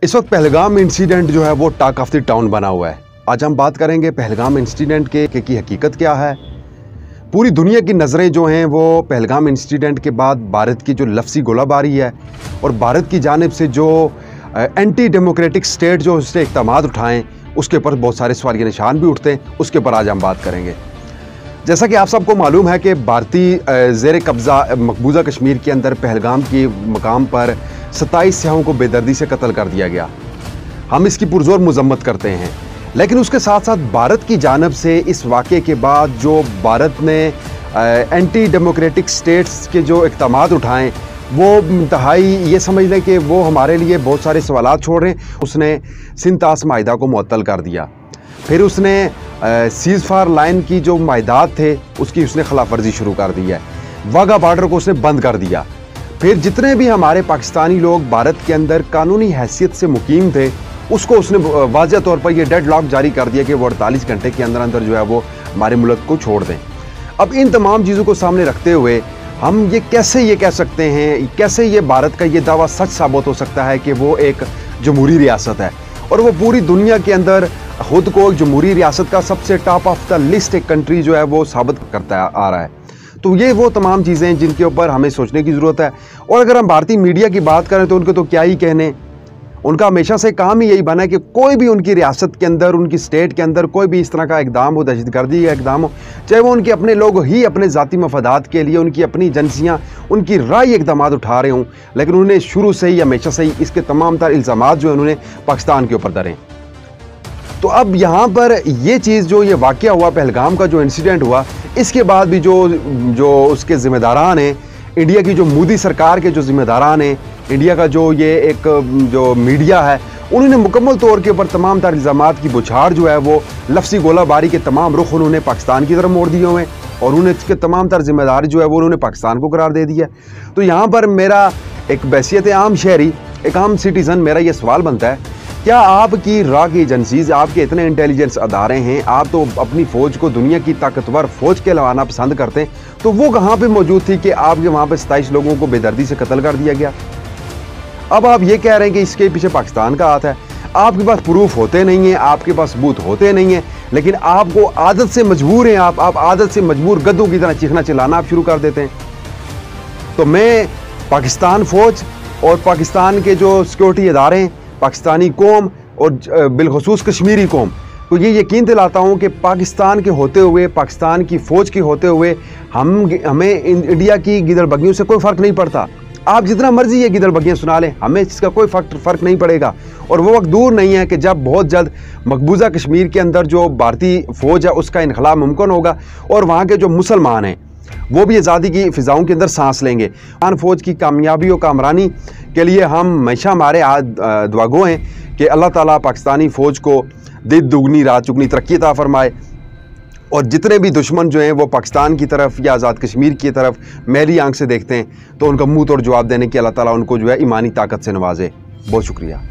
इस वक्त पहलगाम इंसिडेंट जो है वो टॉक ऑफ द टाउन बना हुआ है। आज हम बात करेंगे पहलगाम इंसिडेंट की हकीकत क्या है। पूरी दुनिया की नज़रें जो हैं वो पहलगाम इंसिडेंट के बाद भारत की जो लफ्ज़ी गोलाबारी है और भारत की जानिब से जो एंटी डेमोक्रेटिक स्टेट जो उसने इक़दामात उठाएं उसके ऊपर बहुत सारे सवालिया निशान भी उठते हैं। उसके ऊपर आज हम बात करेंगे। जैसा कि आप सबको मालूम है कि भारतीय ज़ेर कब्ज़ा मकबूजा कश्मीर के अंदर पहलगाम के मकाम पर 27 सियाहों को बेदर्दी से कत्ल कर दिया गया। हम इसकी पुरजोर मजम्मत करते हैं, लेकिन उसके साथ साथ भारत की जानब से इस वाक़े के बाद जो भारत ने एंटी डेमोक्रेटिक स्टेट्स के जो इक़दामात उठाएँ वो इंतहाई ये समझ लें कि वो हमारे लिए बहुत सारे सवालात छोड़ रहे हैं। उसने सिंतास माहिदा को मुअत्तल कर दिया, फिर उसने सीज़ फायर लाइन की जो माहिदात थे उसकी उसने खिलाफ वर्जी शुरू कर दी है। वाघा बॉर्डर को उसने बंद कर दिया। फिर जितने भी हमारे पाकिस्तानी लोग भारत के अंदर कानूनी हैसियत से मुकीम थे उसको उसने वाज़ह तौर पर यह डेड लॉक जारी कर दिया कि वो 48 घंटे के अंदर अंदर जो है वो हमारे मुल्क को छोड़ दें। अब इन तमाम चीज़ों को सामने रखते हुए हम ये कैसे ये कह सकते हैं, कैसे ये भारत का ये दावा सच साबित हो सकता है कि वो एक जमहूरी रियासत है और वो पूरी दुनिया के अंदर खुद को एक जमहूरी रियासत का सबसे टॉप ऑफ द लिस्ट एक कंट्री जो है वो साबित करता आ रहा है। तो ये वो तमाम चीज़ें हैं जिनके ऊपर हमें सोचने की ज़रूरत है। और अगर हम भारतीय मीडिया की बात करें तो उनके तो क्या ही कहने, उनका हमेशा से काम ही यही बना है कि कोई भी उनकी रियासत के अंदर, उनकी स्टेट के अंदर कोई भी इस तरह का इकदाम हो, दहशतगर्दी का इकदाम हो, चाहे वो उनके अपने लोग ही अपने ज़ाती मफादात के लिए, उनकी अपनी एजेंसियाँ उनकी राय इकदाम उठा रहे हों, लेकिन उन्होंने शुरू से ही हमेशा से ही इसके तमाम तर इल्ज़ामात जो है उन्होंने पाकिस्तान के ऊपर धरे। तो अब यहाँ पर ये चीज़ जो ये वाक़या हुआ, पहलगाम का जो इंसिडेंट हुआ, इसके बाद भी जो उसके ज़िम्मेदारान हैं, इंडिया की जो मोदी सरकार के जो ज़िम्मेदारान हैं, इंडिया का जो ये एक जो मीडिया है, उन्होंने मुकम्मल तौर के ऊपर तमाम तर इल्ज़ामात की बुछाड़ जो है वो लफ्ज़ी गोलाबारी के तमाम रुख उन्होंने पाकिस्तान की तरफ मोड़ दिए हुए हैं और उन्हें इसके तमाम तर जिम्मेदारी जो है वो उन्होंने पाकिस्तान को करार दे दिया। तो यहाँ पर मेरा एक बैसियत आम शहरी, एक आम सिटीज़न, मेरा ये सवाल बनता है, क्या आपकी रॉ की एजेंसीज, आपके इतने इंटेलिजेंस अदारे हैं, आप तो अपनी फ़ौज को दुनिया की ताकतवर फ़ौज के लवाना पसंद करते हैं, तो वो कहाँ पे मौजूद थी कि आपके वहाँ पे 27 लोगों को बेदर्दी से कत्ल कर दिया गया। अब आप ये कह रहे हैं कि इसके पीछे पाकिस्तान का हाथ है। आपके पास प्रूफ होते नहीं हैं, आपके पास सबूत होते नहीं हैं, लेकिन आपको आदत से मजबूर हैं, आप आदत से मजबूर गद्दों की तरह चीखना चिल्लाना आप शुरू कर देते हैं। तो मैं पाकिस्तान फ़ौज और पाकिस्तान के जो सिक्योरिटी इदारे हैं, पाकिस्तानी कौम और बिलखुसूस कश्मीरी कौम को ये यकीन दिलाता हूँ कि पाकिस्तान के होते हुए, पाकिस्तान की फ़ौज के होते हुए हमें इंडिया की गिदड़बगियों से कोई फ़र्क नहीं पड़ता। आप जितना मर्जी ये गिदड़बगियाँ सुना लें, हमें इसका कोई फ़र्क नहीं पड़ेगा। और वो वक्त दूर नहीं है कि जब बहुत जल्द मकबूजा कश्मीर के अंदर जो भारतीय फ़ौज है उसका इनकलाब मुमकिन होगा और वहाँ के जो मुसलमान हैं वो भी आज़ादी की फ़िज़ाओं के अंदर सांस लेंगे। पाकिस्तान फ़ौज की कामयाबी और कामरानी के लिए हम हमेशा हमारे दुआगो हैं कि अल्लाह ताला पाकिस्तानी फ़ौज को दिन दुगनी रात चुगनी तरक्की अता फरमाए और जितने भी दुश्मन जो हैं वो पाकिस्तान की तरफ या आज़ाद कश्मीर की तरफ मैली आंख से देखते हैं तो उनका मुंह तोड़ जवाब देने की अल्लाह ताला उनको जो है ईमानी ताकत से नवाजे। बहुत शुक्रिया।